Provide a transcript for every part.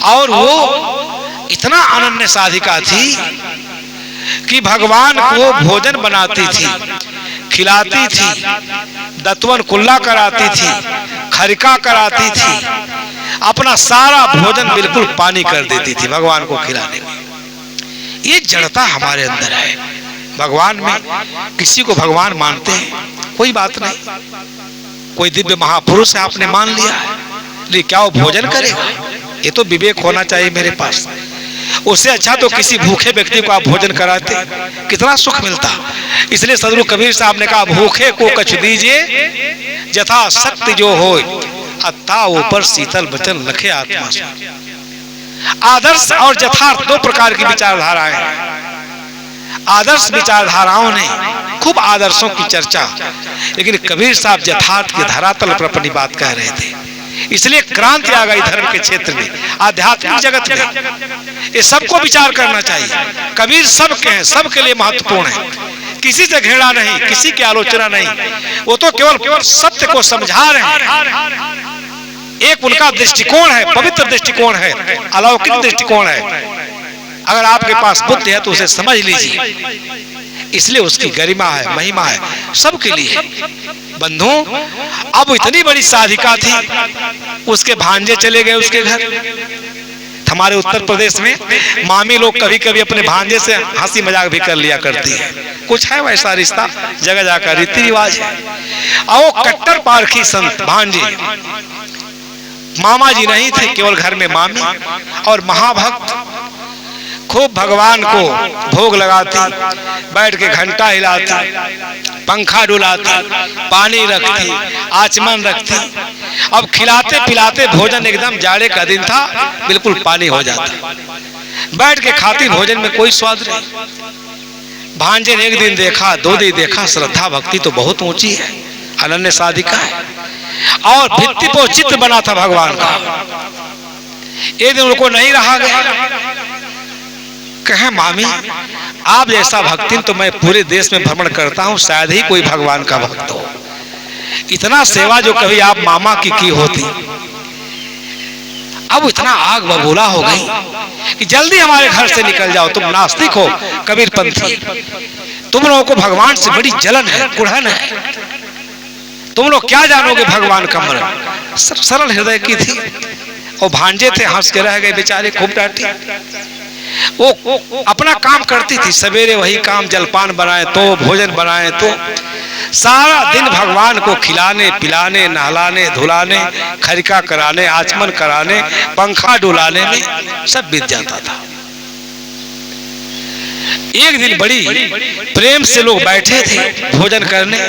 और वो इतना अनन्य साधिका थी कि भगवान को भोजन बनाती थी, खिलाती थी, दत्वन कुल्ला कराती थी, खरिका कराती थी, अपना सारा भोजन बिल्कुल पानी कर देती थी भगवान को खिलाने में। ये जड़ता हमारे अंदर है। भगवान में किसी को भगवान मानते हैं, कोई बात नहीं, कोई दिव्य महापुरुष है आपने मान लिया है, लेकिन क्या वो भोजन करेगा? ये तो विवेक होना चाहिए मेरे पास। उससे अच्छा तो किसी भूखे व्यक्ति को आप भोजन कराते, कितना सुख मिलता। इसलिए सदगुरु कबीर साहब ने कहा, भूखे को कछ दीजिए जथा शक्ति जो होय, अथा ऊपर शीतल वचन लखे आत्मा से। आदर्श और यथार्थ दो प्रकार की विचारधाराएं हैं। आदर्श विचारधाराओं ने खूब आदर्शों की चर्चा, लेकिन कबीर साहब यथार्थ के धरातल पर अपनी बात कह रहे थे। इसलिए क्रांति आ गई धर्म के क्षेत्र में, आध्यात्मिक जगत में। ये सबको विचार करना चाहिए। कबीर सबके हैं, सबके लिए महत्वपूर्ण है। किसी से घृणा नहीं, किसी की आलोचना नहीं, वो तो केवल सत्य को समझा रहे हैं। एक उनका दृष्टिकोण है, पवित्र दृष्टिकोण है, अलौकिक दृष्टिकोण है। अगर आपके पास बुद्धि है तो उसे समझ लीजिए। इसलिए उसकी गरिमा है, महिमा है सबके लिए। बंधु, अब इतनी बड़ी साधिका थी, उसके भांजे चले गए उसके घर। हमारे उत्तर प्रदेश में मामी लोग कभी कभी अपने भांजे से हंसी मजाक भी कर लिया करती है। कुछ है वैसा रिश्ता, जगह जाकर रीति रिवाज है। और कट्टर पारखी संत भांजे, मामा जी नहीं थे, केवल घर में मामी, और महाभक्त, खूब भगवान को भोग लगाती, बैठ के घंटा हिलाती, पंखा डुलाती, पानी रखती, आचमन रखती। अब खिलाते पिलाते भोजन, एकदम जाड़े का दिन था, बिल्कुल पानी हो जाता। बैठ के खाती, भोजन में कोई स्वाद नहीं। भांजे ने एक दिन देखा, दो दिन देखा, श्रद्धा भक्ति तो बहुत ऊंची है, अनन्य साधिका है, और भित्ति पर चित्र बना था भगवान का। एक दिन उनको नहीं रहा गया, कहे मामी आप जैसा भक्तिन तो मैं पूरे देश में भ्रमण करता हूँ, शायद ही कोई भगवान का भक्त हो। इतना सेवा जो कभी आप मामा की होती, अब इतना आग बबूला हो गई कि जल्दी हमारे घर से निकल जाओ। तुम नास्तिक हो, कबीर पंथी, तुम लोगों को भगवान से बड़ी जलन है, कुढ़न है। तुम लोग क्या जानोगे भगवान का मर्म। सब सरल हृदय की थी। और भांजे थे, हंस के रह गए बेचारे, खूब डांटी। वो अपना काम करती थी, सवेरे वही काम, जलपान बनाए तो, भोजन बनाए तो, सारा दिन भगवान को खिलाने पिलाने, नहलाने धुलाने, खरिका कराने, आचमन कराने, पंखा डुलाने में सब बीत जाता था। एक दिन बड़ी प्रेम से लोग बैठे थे भोजन करने।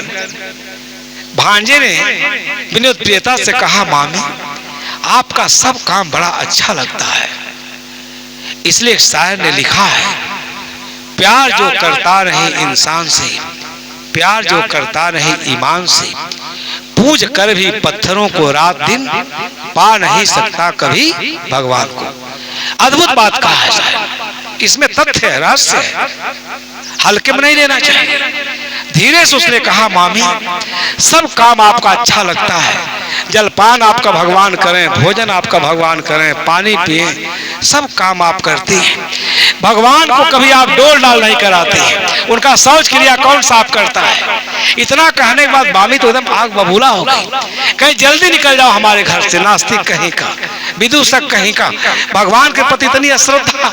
भांजे ने विनोद प्रियता से कहा, मामी आपका सब काम बड़ा अच्छा लगता है। इसलिए शायर ने लिखा है, प्यार जो करता नहीं इंसान से, प्यार जो करता नहीं ईमान से, पूज कर भी पत्थरों को रात दिन पा नहीं सकता कभी भगवान को। अद्भुत बात कहा है शायर, इसमें तथ्य है, रहस्य है, हल्के में नहीं लेना चाहिए। धीरे से उसने कहा, मामी सब काम आपका अच्छा लगता है, जलपान आपका भगवान करें, भोजन आपका भगवान करें, पानी पिए, सब काम आप करती हैं। भगवान को कभी आप डोल डाल नहीं कराते हैं, उनका शौच क्रिया कौन साफ करता है। इतना कहने के बाद मामी तो एकदम आग बबूला हो गई, कहीं जल्दी निकल जाओ हमारे घर से, नास्तिक कहीं का, विदूषक कहीं का, भगवान के प्रति इतनी अश्रद्धा।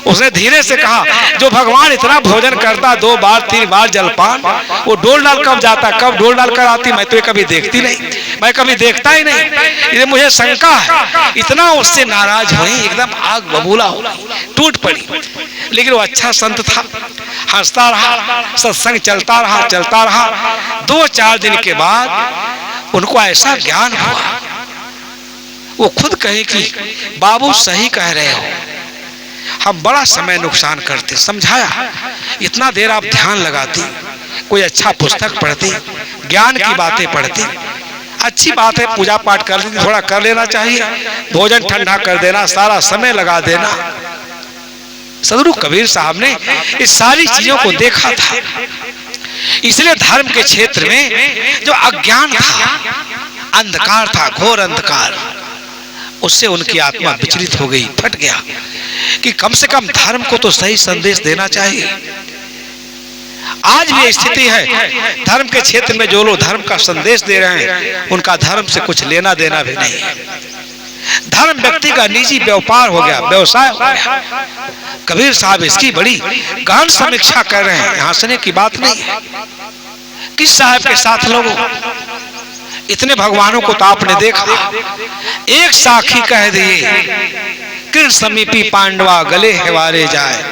उसने धीरे से कहा, जो भगवान इतना भोजन करता, 2 बार 3 बार जलपान, वो डोल डाल कब जाता, कब डोल डाल कर आती, मैं तो ये कभी देखती नहीं, मैं कभी देखता ही नहीं, ये मुझे शंका है। इतना उससे नाराज हुई, एकदम आग बबूला हो गई, टूट पड़ी। लेकिन वो अच्छा संत था, हंसता रहा, सत्संग चलता रहा, चलता रहा। 2-4 दिन के बाद उनको ऐसा ज्ञान हुआ, वो खुद कहे कि बाबू सही कह रहे हो, हम बड़ा समय नुकसान करते। समझाया, इतना देर आप ध्यान लगाती, कोई अच्छा पुस्तक पढ़ती, ज्ञान की बातें पढ़ती, अच्छी बात है, पूजा पाठ कर लेती, थोड़ा कर लेना चाहिए, भोजन ठंडा कर देना, सारा समय लगा देना। सदगुरु कबीर साहब ने इस सारी चीजों को देखा था। इसलिए धर्म के क्षेत्र में जो अज्ञान था, अंधकार था, घोर अंधकार, उससे उनकी आत्मा विचलित हो गई, फट गया कि कम से कम धर्म को तो सही संदेश देना चाहिए। आज भी स्थिति है, धर्म के क्षेत्र में जो लोग धर्म का संदेश दे रहे हैं उनका धर्म से कुछ लेना देना भी नहीं है। धर्म व्यक्ति का निजी व्यापार हो गया, व्यवसाय हो गया। कबीर साहब इसकी बड़ी गहन समीक्षा कर रहे हैं, हंसने की बात नहीं है। किस साहब के साथ लोगों, इतने भगवानों को तो आपने देखा, एक साखी कह दिए कृष्ण समीपी पांडवा गले हेवारे जाए,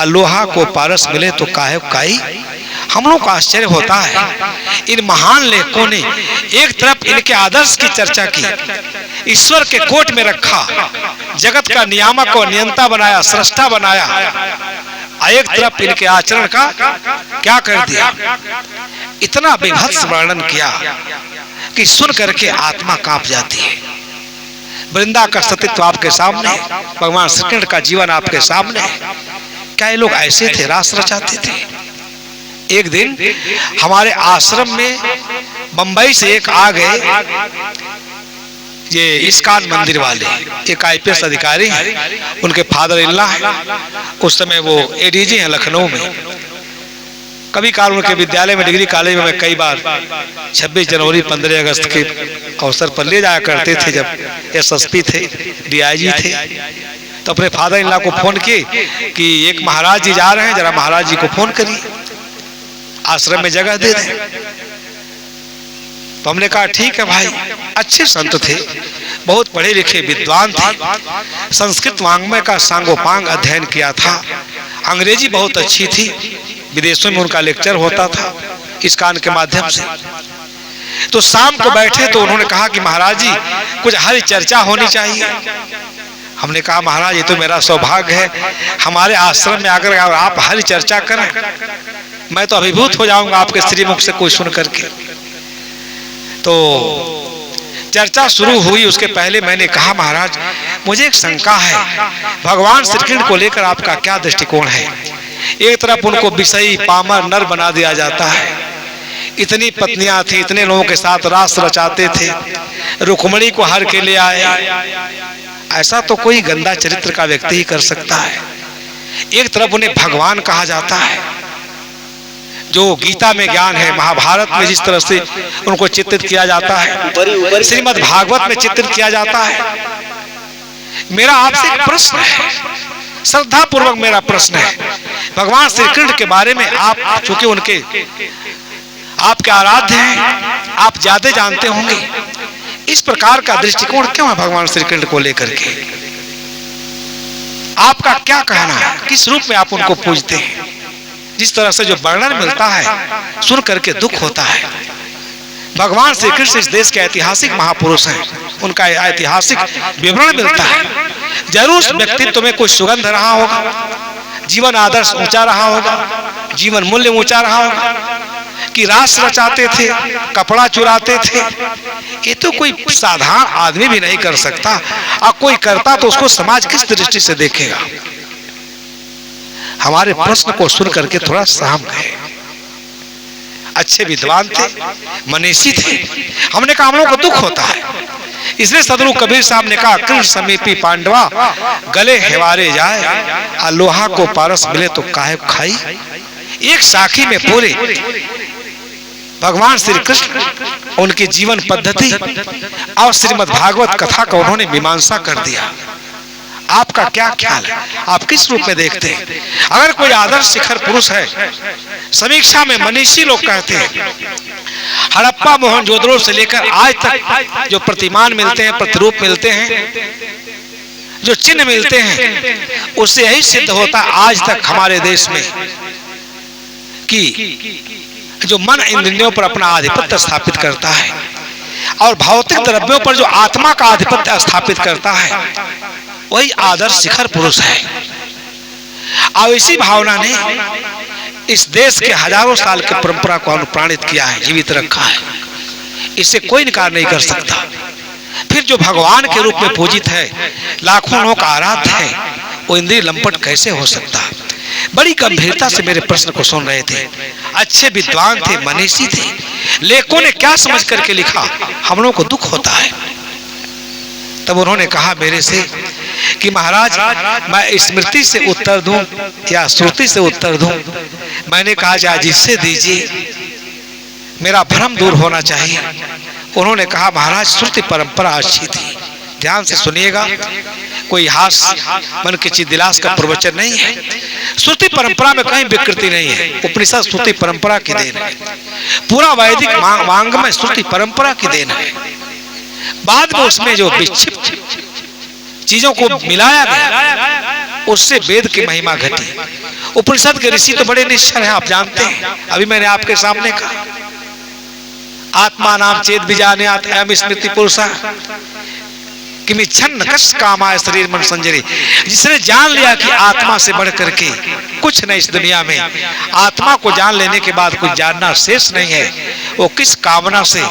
लोहा को पारस मिले तो काहे काई। हम लोग को आश्चर्य होता है, इन महान लेखकों ने एक तरफ इनके आदर्श की चर्चा की, ईश्वर के कोट में रखा, जगत का नियामक और नियंता बनाया, सृष्टा बनाया, एक तरफ इनके आचरण का क्या कर दिया, इतना विभत्स वर्णन किया कि सुन करके आत्मा कांप जाती है। वृंदा का सतीत्व आपके सामने, भगवान श्री कृष्ण का जीवन आपके सामने। क्या ये लोग ऐसे थे, रास रचाते थे? एक दिन हमारे आश्रम में बंबई से एक आ गए, ये इस्कॉन मंदिर वाले, एक IPS अधिकारी हैं, उनके फादर इल्ला है, उस समय वो ADG हैं लखनऊ में। कभी काल उनके विद्यालय में, डिग्री कॉलेज में मैं कई बार 26 जनवरी 15 अगस्त के अवसर पर ले जाया करते थे। जब SSP थे, DIG थे, तो अपने फादर इल्ला को फोन किए कि एक महाराज जी जा रहे हैं, जरा महाराज जी को फोन करिए, आश्रम में जगह दे दें। तो हमने कहा ठीक है भाई। अच्छे संत थे, बहुत पढ़े लिखे विद्वान थे, संस्कृत वांग्मय का सांगोपांग अध्ययन किया था, अंग्रेजी बहुत अच्छी थी, विदेशों में उनका लेक्चर होता था इस्कॉन के माध्यम से। तो शाम को बैठे तो उन्होंने कहा कि महाराज जी कुछ हरि चर्चा होनी चाहिए। हमने कहा महाराज ये तो मेरा सौभाग्य है, हमारे आश्रम में आकर आप हरि चर्चा करें, मैं तो अभिभूत हो जाऊंगा आपके श्रीमुख से कोई सुन करके। तो चर्चा शुरू हुई, उसके पहले मैंने कहा महाराज मुझे एक शंका है, भगवान श्री कृष्ण को लेकर आपका क्या दृष्टिकोण है? एक तरफ उनको विषयी पामर नर बना दिया जाता है, इतनी पत्नियां थी, इतने लोगों के साथ रास रचाते थे, रुक्मणी को हर के ले आए। ऐसा तो कोई गंदा चरित्र का व्यक्ति ही कर सकता है। एक तरफ उन्हें भगवान कहा जाता है, जो गीता में ज्ञान है, महाभारत में जिस तरह से उनको चित्रित किया जाता है, श्रीमद् भागवत में चित्रित किया जाता है। मेरा आपसे एक प्रश्न है, श्रद्धा पूर्वक मेरा प्रश्न है, भगवान श्री कृष्ण के बारे में आप चूंकि उनके आपके आराध्य हैं, आप ज्यादा जानते होंगे, इस प्रकार का दृष्टिकोण क्यों है भगवान श्री कृष्ण को लेकर के? आपका क्या कहना है, किस रूप में आप उनको पूजते हैं? जिस तरह से जो वर्णन मिलता है सुन करके दुख होता है। भगवान श्री कृष्ण इस देश के ऐतिहासिक महापुरुष हैं, उनका ऐतिहासिक विवरण मिलता है। जरूर उस व्यक्तित्व में कोई सुगंध रहा होगा, जीवन आदर्श ऊंचा रहा होगा, जीवन मूल्य ऊंचा रहा होगा, कि रास रचाते थे, कपड़ा चुराते थे। ये तो कोई साधारण आदमी भी नहीं कर सकता, और कोई करता तो उसको समाज किस दृष्टि से देखेगा? हमारे प्रश्न को सुन करके थोड़ा सहम गए। अच्छे विद्वान थे, मनीषी थे। हमने कहा हम लोग को दुख होता है, इसलिए सदगुरु कबीर साहब ने कहा कृष्ण समीपी पांडवा गले हेवारे जाए, लोहा को पारस मिले तो काहे खाई। एक साखी में पूरे भगवान श्री कृष्ण, उनकी जीवन पद्धति और श्रीमद् भागवत कथा का उन्होंने मीमांसा कर दिया। आपका क्या ख्याल है, आप किस रूप में देखते हैं? अगर कोई आदर्श शिखर पुरुष है, समीक्षा में मनीषी लोग कहते हैं, हड़प्पा मोहनजोदड़ो से लेकर आज तक जो प्रतिमान मिलते हैं, प्रतिरूप मिलते हैं, जो चिन्ह मिलते हैं, उससे यही सिद्ध होता आज तक हमारे देश में कि जो मन इंद्रियों पर अपना आधिपत्य स्थापित करता है और भौतिक द्रव्यों पर जो आत्मा का आधिपत्य स्थापित करता है, वही आदर्श शिखर पुरुष है। और इसी भावना ने इस देश के हजारों साल की परंपरा को अनुप्राणित किया है, जीवित रखा है। इससे कोई इनकार नहीं कर सकता। फिर जो भगवान के रूप में पूजित है, लाखों लोग आराध्य है, वो इंद्रिय लंपट कैसे हो सकता? बड़ी गंभीरता से मेरे प्रश्न को सुन रहे थे। अच्छे विद्वान थे, मनीषी थे। लेखकों ने क्या समझ करके लिखा, हम लोगों को दुख होता है। तब उन्होंने कहा मेरे से कि महाराज मैं स्मृति से उत्तर दूं या श्रुति से उत्तर दूं। मैंने कहा जा जिससे दीजिए, मेरा भ्रम दूर होना चाहिए। उन्होंने कहा महाराज श्रुति परंपरा अच्छी थी। ध्यान से सुनिएगा, कोई हास मन की चित दिलास का प्रवचन नहीं है। श्रुति परंपरा में कहीं विकृति नहीं है। उपनिषद श्रुति परंपरा की देन है। पूरा वैदिक वांग में श्रुति परंपरा की देन है। बाद में उसमें जो विक्षिप्त चीजों को मिलाया गया, उससे वेद की महिमा घटी। उपनिषद के ऋषि तो बड़े निश्चल हैं, आप जानते हैं। अभी मैंने आपके सामने कहा आत्मा नाम चेत बीजान्यात् अयम् स्मृति पुरुषः किमि छन्न कस्य कामाय शरीर मन संजरी। जिसने जान लिया कि आत्मा से बढ़ करके कुछ नहीं इस दुनिया में, आत्मा को जान लेने के बाद कुछ जानना शेष नहीं है, वो किस कामना से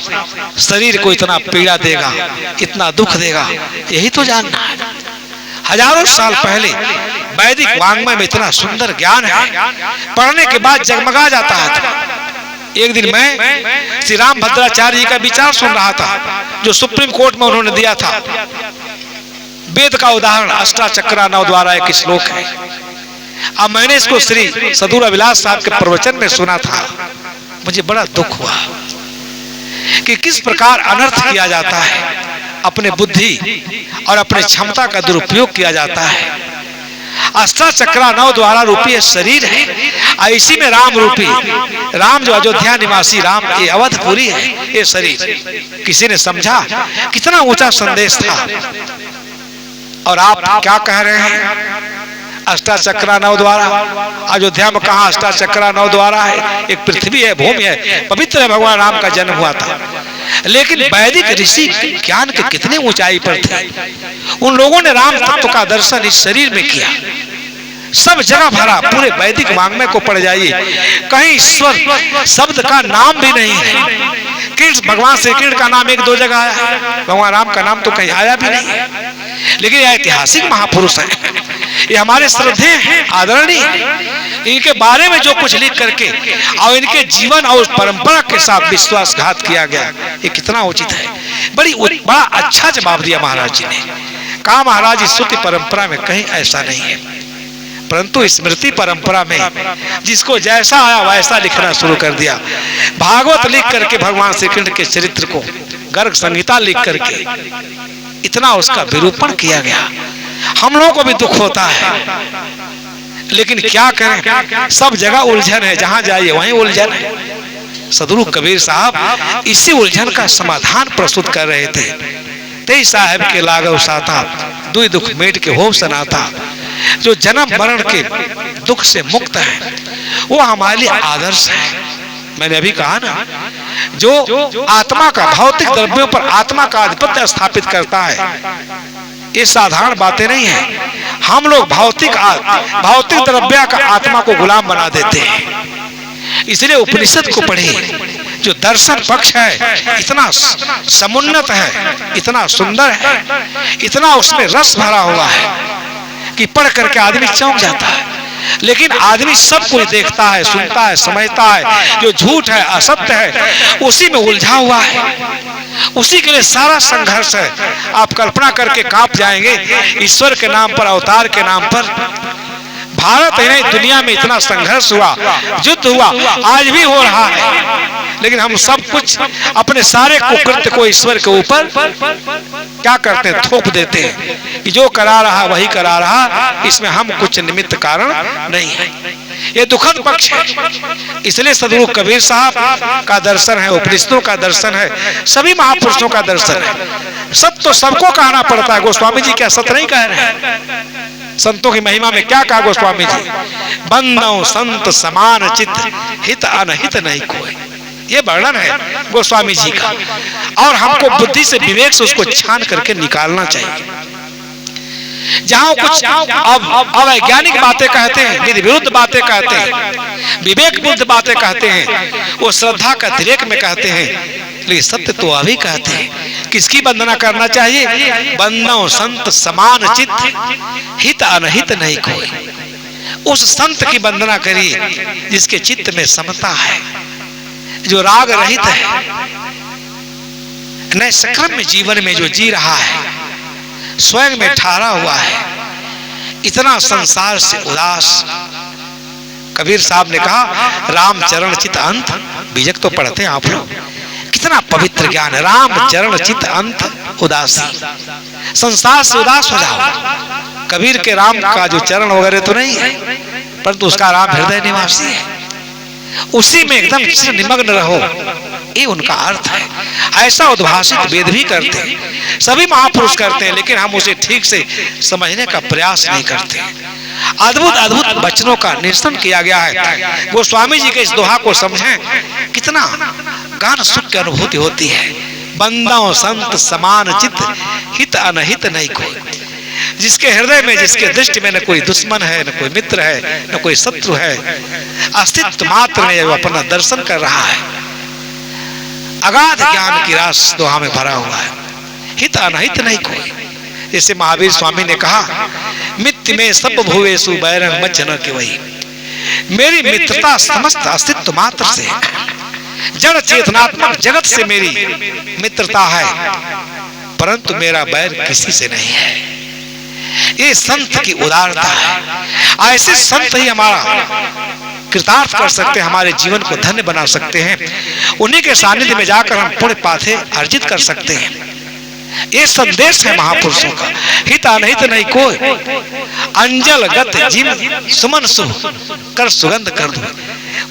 शरीर को इतना पीड़ा देगा, इतना दुख देगा, यही तो जानना है। हजारों साल पहले वैदिक वाङ्मय में इतना सुंदर ज्ञान है, पढ़ने के बाद जगमगा जाता है। एक दिन मैं श्री राम भद्राचार्य जी का विचार सुन रहा था, जो सुप्रीम कोर्ट में उन्होंने दिया था। वेद का उदाहरण अष्टाचक्रा नव द्वारा एक श्लोक है। अब मैंने इसको श्री सदूर अभिलाष साहब के प्रवचन में सुना था। मुझे बड़ा दुख हुआ कि किस प्रकार अनर्थ किया जाता है, अपने बुद्धि और अपने क्षमता का दुरुपयोग किया जाता है। अष्टाचक्रा नव द्वारा रूपी शरीर है, इसी में राम रूपी, राम जो अयोध्या निवासी राम, ये अवधपुरी है ये शरीर। किसी ने समझा कितना ऊंचा संदेश था। और आप क्या कह रहे हैं अष्टाचक्रा नव द्वारा? अयोध्या में कहा अष्टाचक्रा नव द्वारा है? एक पृथ्वी है, भूमि है, पवित्र है, भगवान राम का जन्म हुआ था। लेकिन वैदिक ऋषि ज्ञान के कितने ऊंचाई पर थे। उन लोगों ने राम तत्व का दर्शन इस शरीर में किया। सब जगह भरा, पूरे वैदिक वाङ्मय को पढ़ जाइए, कहीं ईश्वर शब्द का नाम भी नहीं है। कृष्ण, भगवान श्री कृष्ण का नाम एक दो जगह आया है, भगवान राम का नाम तो कहीं आया भी नहीं। लेकिन यह ऐतिहासिक महापुरुष हैं, ये हमारे श्रद्धेय हैं, आदरणीय। इनके बारे में जो कुछ लिख करके और इनके जीवन और परंपरा के साथ विश्वासघात किया गया, ये कितना उचित है। बड़ा अच्छा जवाब दिया महाराज जी ने। कहा महाराज इस श्रुति परंपरा में कहीं ऐसा नहीं है, परंतु स्मृति परंपरा में जिसको जैसा आया वैसा लिखना शुरू कर दिया। भागवत लिख करके भगवान श्री कृष्ण के चरित्र को, गर्ग संहिता लिख करके इतना उसका विरूपण किया गया। हम लोगों को भी दुख होता है, लेकिन क्या करें, सब जगह उलझन है, जहां जाइए वहीं उलझन है। सदगुरु कबीर साहब इसी उलझन का समाधान प्रस्तुत कर रहे थे। तेई साहब के लागव साता दुई दुख मेट के हो सनाता। जो जन्म मरण के दुख से मुक्त है, वो हमारे लिए आदर्श है। मैंने अभी कहा ना, जो आत्मा का, भौतिक द्रव्यों पर आत्मा का आधिपत्य स्थापित करता है, ये साधारण बातें नहीं है। हम लोग भौतिक द्रव्य का आत्मा को गुलाम बना देते हैं। इसलिए उपनिषद को पढ़िए, जो दर्शन पक्ष है इतना समुन्नत है, इतना सुंदर है, इतना उसमें रस भरा हुआ है कि पढ़ करके आदमी चौंक जाता है। लेकिन आदमी सब कुछ देखता है, सुनता है, समझता है, जो झूठ है, असत्य है, उसी में उलझा हुआ है। उसी के लिए सारा संघर्ष है। आप कल्पना करके कांप जाएंगे। ईश्वर के नाम पर, अवतार के नाम पर भारत है, दुनिया में इतना संघर्ष हुआ, युद्ध हुआ, आज भी हो रहा है। लेकिन हम सब कुछ अपने सारे कुकृत्य को ईश्वर के ऊपर क्या करते हैं, थोप देते हैं कि जो करा रहा वही करा रहा, इसमें हम कुछ निमित्त कारण नहीं है। ये दुखद पक्ष है। इसलिए सदगुरु कबीर साहब का दर्शन है, उपनिषदों का दर्शन है, सभी महापुरुषों का दर्शन है। सत्य तो सबको कहना पड़ता है। गोस्वामी जी क्या सत्य नहीं कह रहे हैं? संतों की महिमा में क्या कहा गोस्वामी जी? बंदो संत समान चित्त, हित अनहित नहीं कोई। ये वर्णन है गोस्वामी जी का। और हमको बुद्धि से, विवेक से उसको छान करके निकालना चाहिए। जहां कुछ अवैज्ञानिक बातें कहते हैं, विधि विरुद्ध बातें कहते हैं, विवेक विरुद्ध बातें कहते हैं, वो श्रद्धा का अतिरेक में कहते हैं। लेकिन सत्य तो अभी कहते हैं। किसकी वंदना करना चाहिए? बंदो संत समान चित्त, हित अनहित नहीं कोई। उस संत की वंदना करिए जिसके चित्त में समता है, जो राग रहित है, नए सक्रम में जीवन में जो जी रहा है, स्वयं में ठहरा हुआ है, इतना संसार से उदास। कबीर साहब ने कहा राम चरण चित अंत, बीजक तो पढ़ते हैं आप लोग, कितना पवित्र ज्ञान है। राम चरण चित अंत उदासी, संसार से उदास हो जाओ। कबीर के राम का जो चरण वगैरह तो नहीं है, परंतु उसका राम हृदय निवासी है, उसी में एकदम निमग्न रहो, ये उनका अर्थ है। ऐसा उद्भाषित वेद भी करते हैं, सभी महापुरुष करते हैं, लेकिन हम उसे ठीक से समझने का प्रयास नहीं करते। अद्भुत अद्भुत वचनों का निरसन किया गया है। गोस्वामी जी के इस दोहा को समझें, कितना गान सुख की अनुभूति होती है। बंदों संत समान चित, हित अनहित नहीं कोई। जिसके हृदय में, जिसके दृष्टि में न कोई दुश्मन है, न कोई मित्र है, न कोई शत्रु है, अस्तित्व मात्र में वो अपना दर्शन कर रहा है। अगाध ज्ञान की रास दोहा में भरा हुआ है, हित अनहित नहीं कोई। जैसे महावीर स्वामी ने कहा, मित्र में सब भुवेसु बैरंग मत न के वही। मेरी मित्रता समस्त अस्तित्व मात्र से है, जड़ चेतनात्मक जगत से मेरी मित्रता है, परंतु मेरा बैर किसी से नहीं है। ये संत की उदारता है। ऐसे संत ही हमारा कृतार्थ कर सकते हैं, हमारे जीवन को धन्य बना सकते हैं। उन्हीं के सानिध्य में जाकर हम पुण्य पाथे अर्जित कर सकते हैं। ये संदेश है महापुरुषों का, हित अनहित नहीं कोई। अंजल गत जिम सुमन शुभ कर सुगंध कर दो।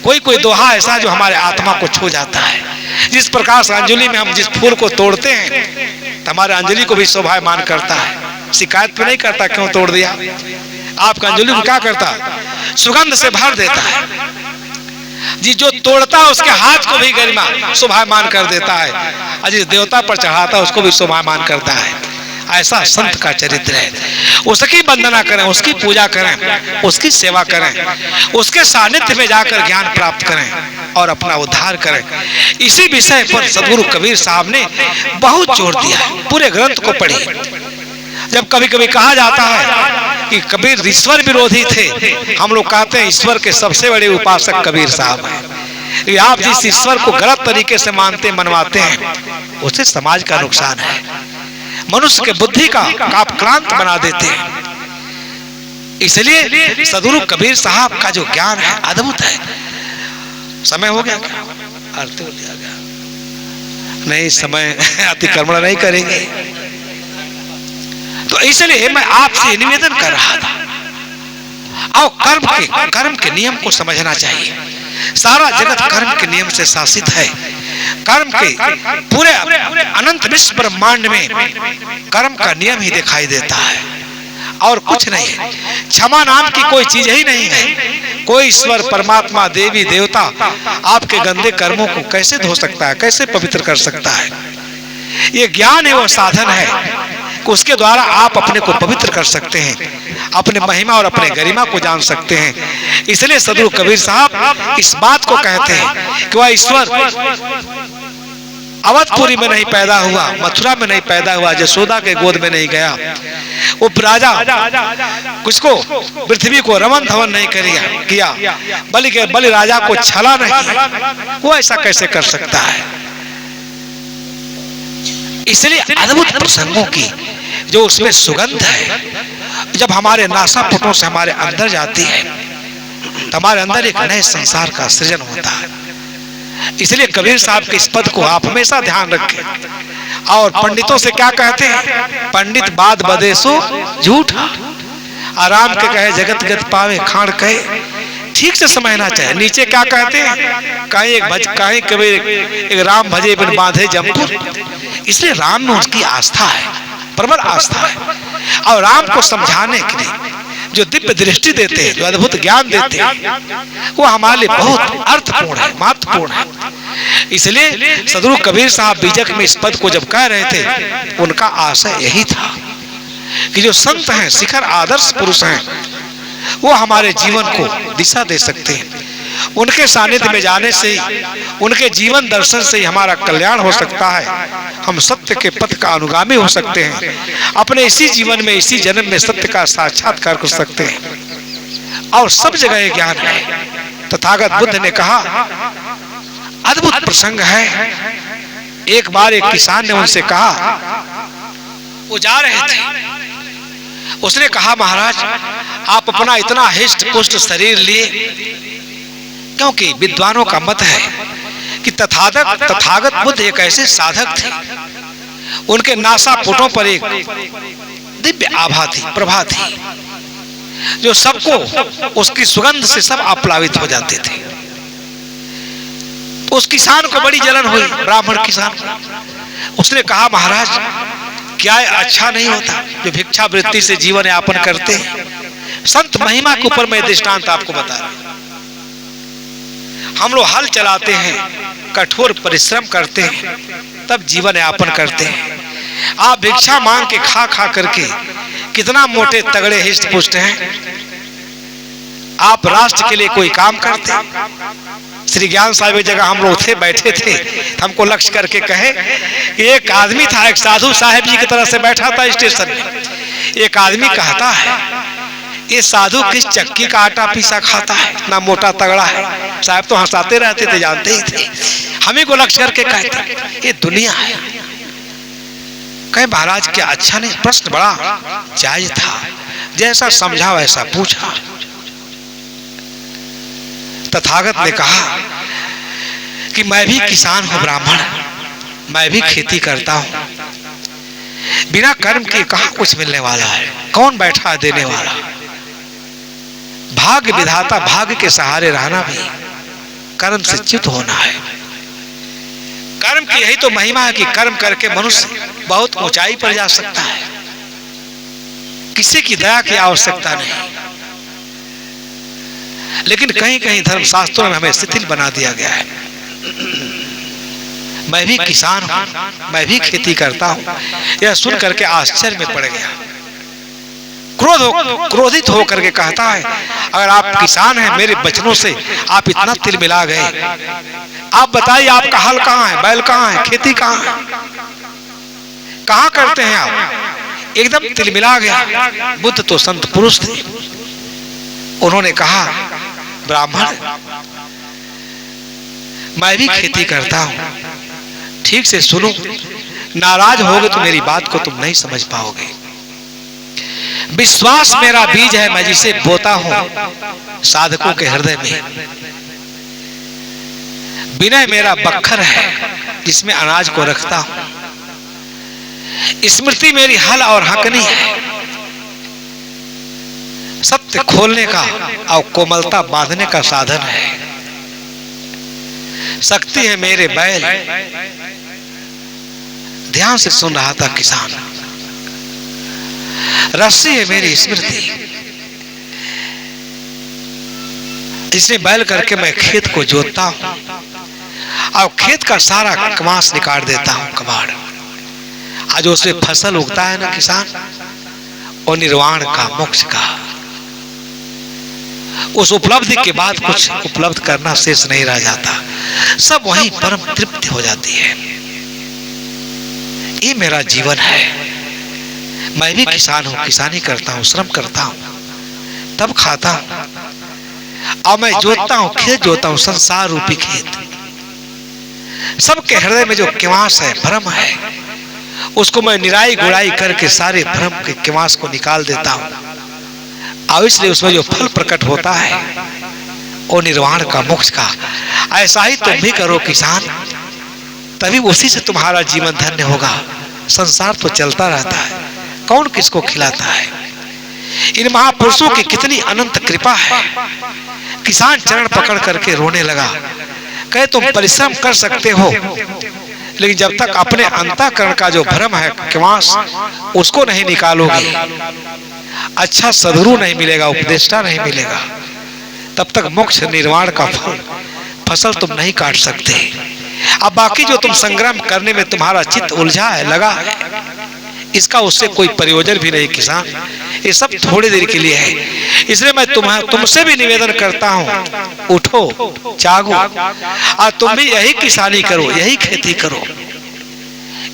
कोई कोई दोहा ऐसा जो हमारे आत्मा को छू जाता है। जिस प्रकार से अंजलि में हम जिस फूल को तोड़ते हैं, तो हमारे अंजलि को भी शोभायमान करता है, शिकायत पे नहीं करता क्यों तोड़ दिया। आपका अंजलि को क्या करता, सुगंध से भर देता है जी। जो तोड़ता है उसके हाथ को भी गरिमा शोभायमान कर देता है, और जिस देवता पर चढ़ाता है उसको भी शोभायमान करता है। ऐसा संत का चरित्र है। उसकी वंदना करें, उसकी पूजा करें, उसकी सेवा करें, उसके सानिध्य में जाकर ज्ञान प्राप्त करें और अपना उद्धार करें। इसी विषय पर सदगुरु कबीर साहब ने बहुत जोर दिया है। पूरे ग्रंथ को पढ़िए। जब कभी कभी कहा जाता है कि कबीर ईश्वर विरोधी थे, हम लोग कहते हैं ईश्वर के सबसे बड़े उपासक कबीर साहब हैं। आप जिस ईश्वर को गलत तरीके से मानते मनवाते हैं, उससे समाज का नुकसान है, मनुष्य के बुद्धि का कापक्रांत बना देते हैं। इसलिए सदगुरु कबीर साहब का जो ज्ञान है अद्भुत है। समय हो गया क्या? आरती हो गया? नहीं, समय अतिक्रमण नहीं करेंगे। तो इसलिए मैं आपसे निवेदन कर रहा था, और कर्म के नियम को समझना चाहिए। सारा जगत कर्म के नियम से शासित है। कर्म के पूरे अनंत विश्व ब्रह्मांड में कर्म का नियम ही दिखाई देता है और कुछ नहीं है। क्षमा नाम की कोई चीज ही नहीं है। कोई ईश्वर परमात्मा देवी देवता आपके गंदे कर्मों को कैसे धो सकता है, कैसे पवित्र कर सकता है? ये ज्ञान है, वो साधन है, उसके द्वारा आप अपने को पवित्र कर सकते हैं, अपने महिमा और अपने गरिमा को जान सकते हैं। इसलिए सदगुरु कबीर साहब इस बात को कहते हैं कि वह ईश्वर अवधपुरी में नहीं पैदा हुआ, मथुरा में नहीं पैदा हुआ, यशोदा के गोद में नहीं गया, वो राजा कुछ को पृथ्वी को रमन धवन नहीं किया, बलि राजा को छला नहीं, वो ऐसा कैसे कर सकता है? इसलिए अद्भुत प्रसंगों की जो उसमें सुगंध है, जब हमारे नासापुटों से हमारे अंदर जाती है, तो हमारे अंदर एक नए संसार का सृजन होता है। इसलिए कबीर साहब के इस पद को आप हमेशा ध्यान रखें। और पंडितों से क्या कहते हैं? पंडित बात बदेसो झूठा, आराम के कहे जगत गत पावे खाड़ कहे। ठीक से समझना चाहिए। नीचे क्या कहते हैं? कहीं कबीर एक राम भजे बिन बांधे जमपुर। इसलिए राम में उसकी आस्था है, प्रबल आस्था है। और राम को समझाने के लिए जो दिव्य दृष्टि देते हैं, जो अद्भुत ज्ञान देते हैं, वो हमारे लिए बहुत अर्थपूर्ण है, महत्वपूर्ण है। इसलिए सदगुरु कबीर साहब बीजक में इस पद को जब कह रहे थे, उनका आशय यही था कि जो संत हैं, शिखर आदर्श पुरुष हैं, वो हमारे जीवन को दिशा दे सकते हैं। उनके सानिध्य में जाने से ही, उनके जीवन दर्शन से ही हमारा कल्याण हो सकता है। हम सत्य के पथ का अनुगामी हो सकते हैं। अपने इसी जीवन में, इसी जन्म में सत्य का साक्षात्कार कर सकते हैं। और सब जगह ज्ञान है। तथागत बुद्ध ने कहा, अद्भुत प्रसंग है। एक बार एक किसान ने उनसे कहा, वो जा रहे थे उसने कहा, महाराज आप अपना इतना हिष्ट पुष्ट शरीर लिए, क्योंकि विद्वानों का मत है कि तथागत बुद्ध एक ऐसे साधक थे, उनके नासापुटों पर एक दिव्य आभा थी, प्रभा थी, जो सबको उसकी सुगंध से सब आप्लावित हो जाते थे। उस किसान को बड़ी जलन हुई, ब्राह्मण किसान को। उसने कहा, महाराज क्या अच्छा नहीं होता जो भिक्षा वृत्ति से जीवन यापन करते हैं? संत महिमा के ऊपर मैं दृष्टांत आपको बता रहा हूं। हम लोग हल चलाते हैं, कठोर परिश्रम करते हैं, तब जीवन यापन करते हैं। आप भिक्षा मांग के खा खा करके कितना मोटे तगड़े हिष्ट पुष्ट हैं। आप राष्ट्र के लिए कोई काम करते? श्री ज्ञान साहब एक जगह हम लोग थे, बैठे थे, हमको लक्ष्य करके कहे कि एक आदमी था, एक साधु साहब जी की तरह से बैठा था स्टेशन में। एक आदमी कहता है, ये साधु किस चक्की का आटा पीसा खाता है, इतना मोटा तगड़ा है। साहब तो हंसाते रहते थे, जानते ही थे। हमें को लक्ष्य करके कहते, ये दुनिया है। कहे, महाराज क्या अच्छा नहीं? प्रश्न बड़ा जायज था, जैसा समझा वैसा पूछा। तथागत ने कहा कि मैं भी किसान हूं, ब्राह्मण, मैं भी खेती करता हूं। बिना कर्म के कहां कुछ मिलने वाला है? कौन बैठा है देने वाला? भाग्य विधाता, भाग्य के सहारे रहना भी कर्म से च्युत होना है। कर्म की यही तो महिमा है कि कर्म करके मनुष्य बहुत ऊंचाई पर जा सकता है। किसी की दया की आवश्यकता नहीं। लेकिन कहीं कहीं धर्मशास्त्रों में हमें शिथिल बना दिया गया है। मैं भी किसान हूं, मैं भी खेती करता हूं। यह सुन करके आश्चर्य में पड़ गया। क्रोधित होकर के कहता है, अगर आप किसान हैं, मेरे वचनों से आप इतना तिल मिला गए, आप बताइए आपका हल कहाँ है, बैल कहाँ है, खेती कहाँ है, कहाँ करते हैं आप? एकदम तिल मिला गया। बुद्ध तो संत पुरुष थे। उन्होंने कहा, ब्राह्मण मैं भी खेती करता हूं, ठीक से सुनो, नाराज होगे तो मेरी बात को तुम नहीं समझ पाओगे। विश्वास मेरा बीज है, मैं जिसे बोता हूं साधकों के हृदय में। विनय मेरा बक्खर है, जिसमें अनाज को रखता हूं। स्मृति मेरी हल और हकनी है, सत्य खोलने का और कोमलता बांधने का साधन है। शक्ति है मेरे बैल। ध्यान से सुन रहा था किसान। रस्सी है मेरी स्मृति, इसने बैल करके मैं खेत को जोतता हूं और खेत का सारा कमास निकाल देता हूं, कबाड़। आज उसमें फसल उगता है ना किसान, और निर्वाण का, मोक्ष का, उस उपलब्धि के बाद कुछ उपलब्ध करना शेष नहीं रह जाता, सब वहीं परम तृप्ति हो जाती है। ये मेरा जीवन है। मैं भी किसान हूं, किसानी करता हूं, श्रम करता हूं, तब खाता हूं। और मैं जोतता हूं, खेत जोतता हूं, संसार रूपी खेत। सबके हृदय में जो किवास है, भ्रम है, उसको मैं निराई गुड़ाई करके सारे भ्रम के किवास को निकाल देता हूं। और इसलिए उसमें जो फल प्रकट होता है वो निर्वाण का, मोक्ष का। ऐसा ही तुम भी करो किसान, तभी उसी से तुम्हारा जीवन धन्य होगा। संसार तो चलता रहता है, कौन किसको खिलाता है? इन महापुरुषों की कितनी अनंत कृपा है। किसान चरण पकड़ करके रोने लगा, कहे तुम परिश्रम कर सकते हो, लेकिन जब तक अपने अंतःकरण का जो भ्रम है, किवास, उसको नहीं निकालोगे, अच्छा सदगुरु नहीं मिलेगा, उपदेष्टा नहीं मिलेगा, तब तक मोक्ष निर्वाण का फसल तुम नहीं काट सकते। अब बाकी जो तुम संग्राम करने में तुम्हारा चित्त उलझा है, लगा है, इसका उससे कोई प्रयोजन भी नहीं किसान। ये सब थोड़ी देर के लिए है। इसलिए मैं तुमसे भी निवेदन करता हूं, उठो, जागो, और तुम भी यही किसानी करो, यही खेती करो।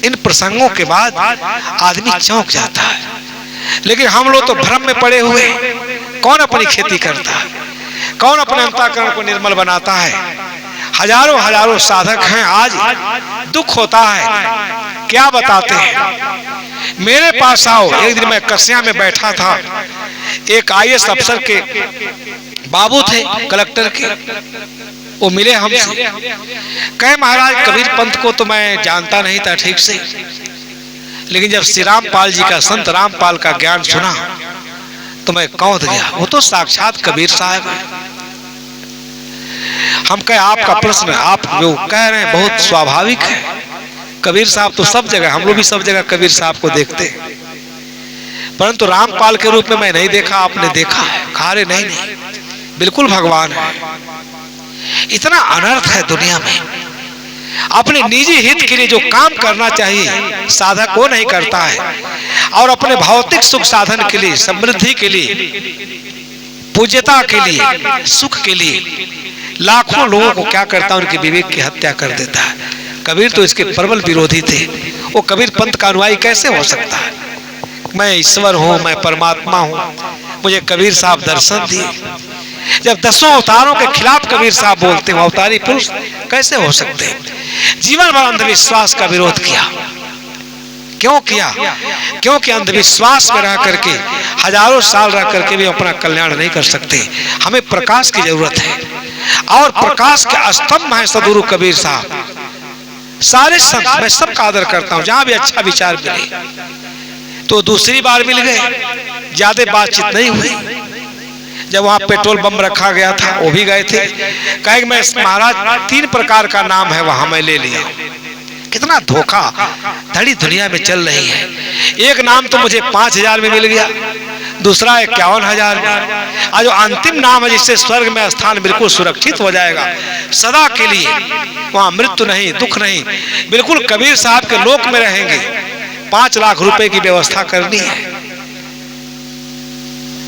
इन प्रसंगों के बाद आदमी चौंक जाता है। लेकिन हम लोग तो भ्रम में पड़े हुए। कौन अपनी खेती करता है? कौन अपने अंतःकरण को निर्मल बनाता है? हजारों हजारों साधक हैं, आज दुख होता है, क्या बताते हैं। मेरे पास आओ। एक दिन मैं कस्या में बैठा था, एक IAS अफसर के बाबू थे, कलेक्टर के, वो मिले हमसे। कहे महाराज कबीर पंथ को तो मैं जानता नहीं था ठीक से, लेकिन जब श्री रामपाल जी का, संत रामपाल का ज्ञान सुना तो मैं कौंध गया। वो तो साक्षात कबीर साहब है। हम कहे आपका प्रश्न, आप जो कह रहे हैं बहुत स्वाभाविक है। कबीर साहब तो सब जगह, हम लोग भी सब जगह कबीर साहब को देखते हैं, परंतु रामपाल के रूप में मैं नहीं देखा। आपने देखा है? खारे नहीं, बिल्कुल भगवान है। इतना अनर्थ है दुनिया में। अपने निजी हित के लिए जो काम करना चाहिए साधक वो नहीं करता है, और अपने भौतिक सुख साधन के लिए, समृद्धि के लिए, पूज्यता के लिए, सुख के लिए लाखों लोगों को क्या करता है, उनके विवेक की हत्या कर देता है। कबीर तो इसके प्रबल विरोधी थे। वो कबीर पंथ का अनुयायी कैसे हो सकता है? मैं ईश्वर हूं, मैं परमात्मा हूं, मुझे कबीर साहब दर्शन दिए। जब 10 अवतारों के खिलाफ कबीर साहब बोलते हैं, अवतारी पुरुष कैसे हो सकते हैं? जीवन भर अंधविश्वास का विरोध किया। क्यों किया? क्योंकि अंधविश्वास में रह करके, हजारों साल रह करके भी अपना कल्याण नहीं कर सकते। हमें प्रकाश की जरूरत है, और प्रकाश के स्तंभ है सदगुरु कबीर साहब। सारे संत, मैं सबका आदर करता हूं, जहां भी अच्छा विचार मिले। तो दूसरी बार मिल गए, ज्यादा बातचीत नहीं हुई। जब वहां पेट्रोल बम रखा गया था, वो भी गए थे। कहे मैं महाराज 3 प्रकार का नाम है वहां, मैं ले लिया। कितना धोखा धड़ी दुनिया में चल रही है। एक नाम तो मुझे 5000 में मिल गया, दूसरा 51,000 में, और जो अंतिम नाम है जिससे स्वर्ग में स्थान बिल्कुल सुरक्षित हो जाएगा सदा के लिए, वहां मृत्यु नहीं, दुख नहीं, बिल्कुल कबीर साहब के लोक में रहेंगे। 5 लाख रुपए की व्यवस्था करनी है।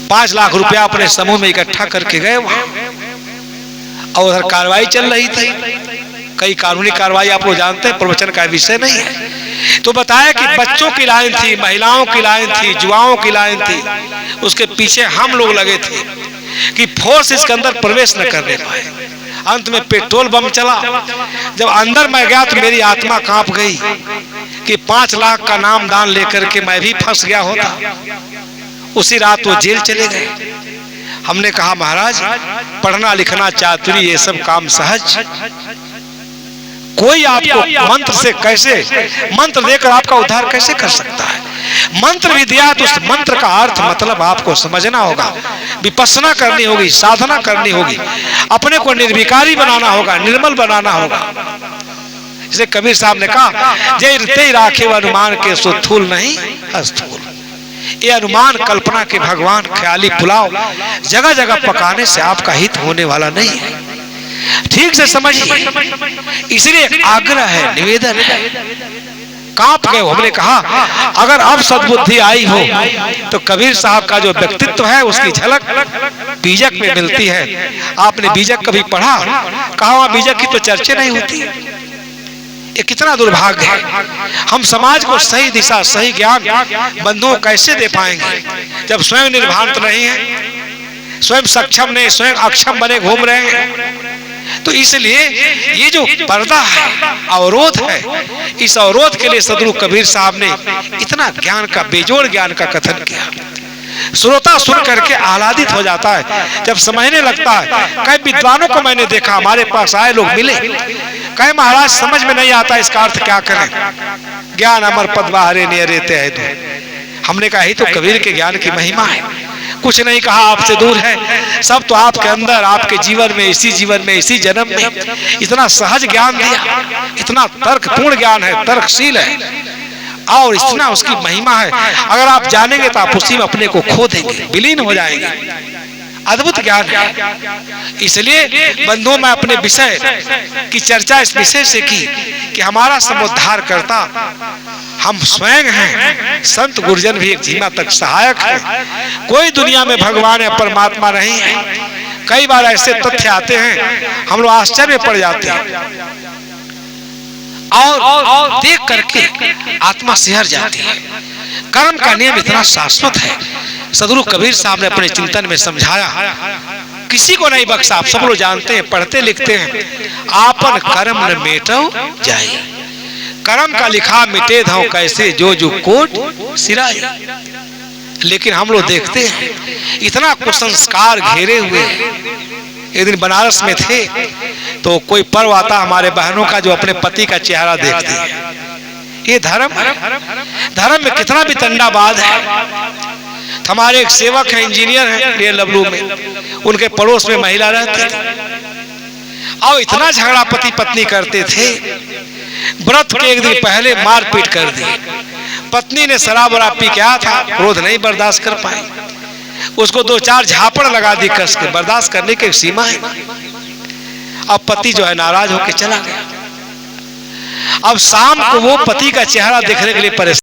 5 लाख रुपया अपने समूह में इकट्ठा करके गए वहां, और उधर कार्रवाई चल रही थी। कई कानूनी कार्रवाई आप लोग जानते हैं, प्रवचन का विषय नहीं है। तो बताया कि बच्चों की लाइन थी, महिलाओं की लाइन थी, युवाओं की लाइन थी, उसके पीछे हम लोग लगे थे कि फोर्स इसके अंदर प्रवेश न करने पाए। अंत में पेट्रोल बम चला। जब अंदर मैं गया तो मेरी आत्मा कांप गई कि 5 लाख का नाम दान लेकर के मैं भी फंस गया होता। उसी रात वो जेल चले गए। हमने कहा महाराज पढ़ना लिखना चातुरी ये सब काम सहज, कोई आपको मंत्र से कैसे, मंत्र देकर आपका उद्धार कैसे कर सकता है? मंत्र भी दिया तो उस मंत्र का अर्थ मतलब आपको समझना होगा, विपස්සना करनी होगी, साधना करनी होगी, अपने को निर्विकारी बनाना होगा, निर्मल बनाना होगा। जैसे कबीर साहब ने कहा, जय ते राखे अनुमान के सो थूल नहीं अस्थूल। ये अनुमान कल्पना के भगवान ख्याली पुलाव जगह जगह पकाने से आपका हित होने वाला नहीं है। ठीक से समझिए। इसलिए आग्रह है, निवेदन है। कांप गए। हमने कहा अगर अब सद्बुद्धि आई हो तो कबीर साहब का जो व्यक्तित्व है उसकी झलक बीजक में मिलती है। आपने बीजक कभी पढ़ा? कहा बीजक की तो चर्चा नहीं होती। ये कितना दुर्भाग्य है। हम समाज को सही दिशा, सही ज्ञान बंधुओं कैसे दे पाएंगे जब स्वयं निर्भांत नहीं है, स्वयं सक्षम नहीं, स्वयं अक्षम बने घूम रहे हैं। तो इसलिए ये जो पर्दा है, अवरोध है, इस अवरोध के लिए सदगुरु कबीर साहब ने इतना ज्ञान का, बेजोड़ ज्ञान का कथन किया। श्रोता सुन करके आह्लादित हो जाता है, जब समझने लगता है। कई विद्वानों को मैंने देखा, हमारे पास आए लोग मिले, कहे महाराज समझ में नहीं आता इसका अर्थ क्या करें, ज्ञान अमर पद बाहरे नियरेते है तो। हमने कहा ही तो कबीर के ज्ञान की महिमा है। कुछ नहीं कहा आपसे दूर है, सब तो आपके अंदर, आपके जीवन में, इसी जीवन में, इसी जन्म में इतना सहज ज्ञान दिया, इतना तर्कपूर्ण ज्ञान है, तर्कशील है, और इतना उसकी महिमा है। अगर आप जानेंगे तो आप उसी में अपने को खो देंगे, विलीन हो जाएंगे। अद्भुत ज्ञान है। इसलिए बंधुओं में अपने विषय की चर्चा इस विषय से की कि हमारा समुद्धार करता हम स्वयं हैं। संत गुरुजन भी एक सीमा तक सहायक है। कोई दुनिया में भगवान या परमात्मा नहीं है। कई बार ऐसे तथ्य आते हैं हम लोग आश्चर्य पड़ जाते हैं और देख करके आत्मा सिहर जाती है। कर्म का नियम इतना शाश्वत है। सदगुरु कबीर साहब ने अपने चिंतन में समझाया, किसी को नहीं बख्शा। आप सब लोग जानते हैं, पढ़ते लिखते हैं, आपन कर्म न मेटो जाए। कर्म का लिखा मिटे धौ कैसे, जो जो कोट सिराई। लेकिन हम लोग देखते हैं इतना कुसंस्कार घेरे हुए। एक दिन बनारस में थे तो कोई पर्व आता हमारे बहनों का जो अपने पति का चेहरा देखते हैं। ये धर्म धर्म में कितना भी तंडाबाद है। हमारे एक सेवक हैं, इंजीनियर हैं ये लबलू में, उनके पड़ोस में महिला रहती थी और इतना झगड़ा पति पत्नी करते थे। व्रत के एक दिन पहले मारपीट कर दी। पत्नी ने शराब वराब पी के आया था, क्रोध नहीं बर्दाश्त कर पाई, उसको 2-4 झापड़ लगा दी कस के। बर्दाश्त करने की एक सीमा है। अब पति जो है नाराज होकर चला गया। अब शाम को वो पति का चेहरा देखने के लिए परेशान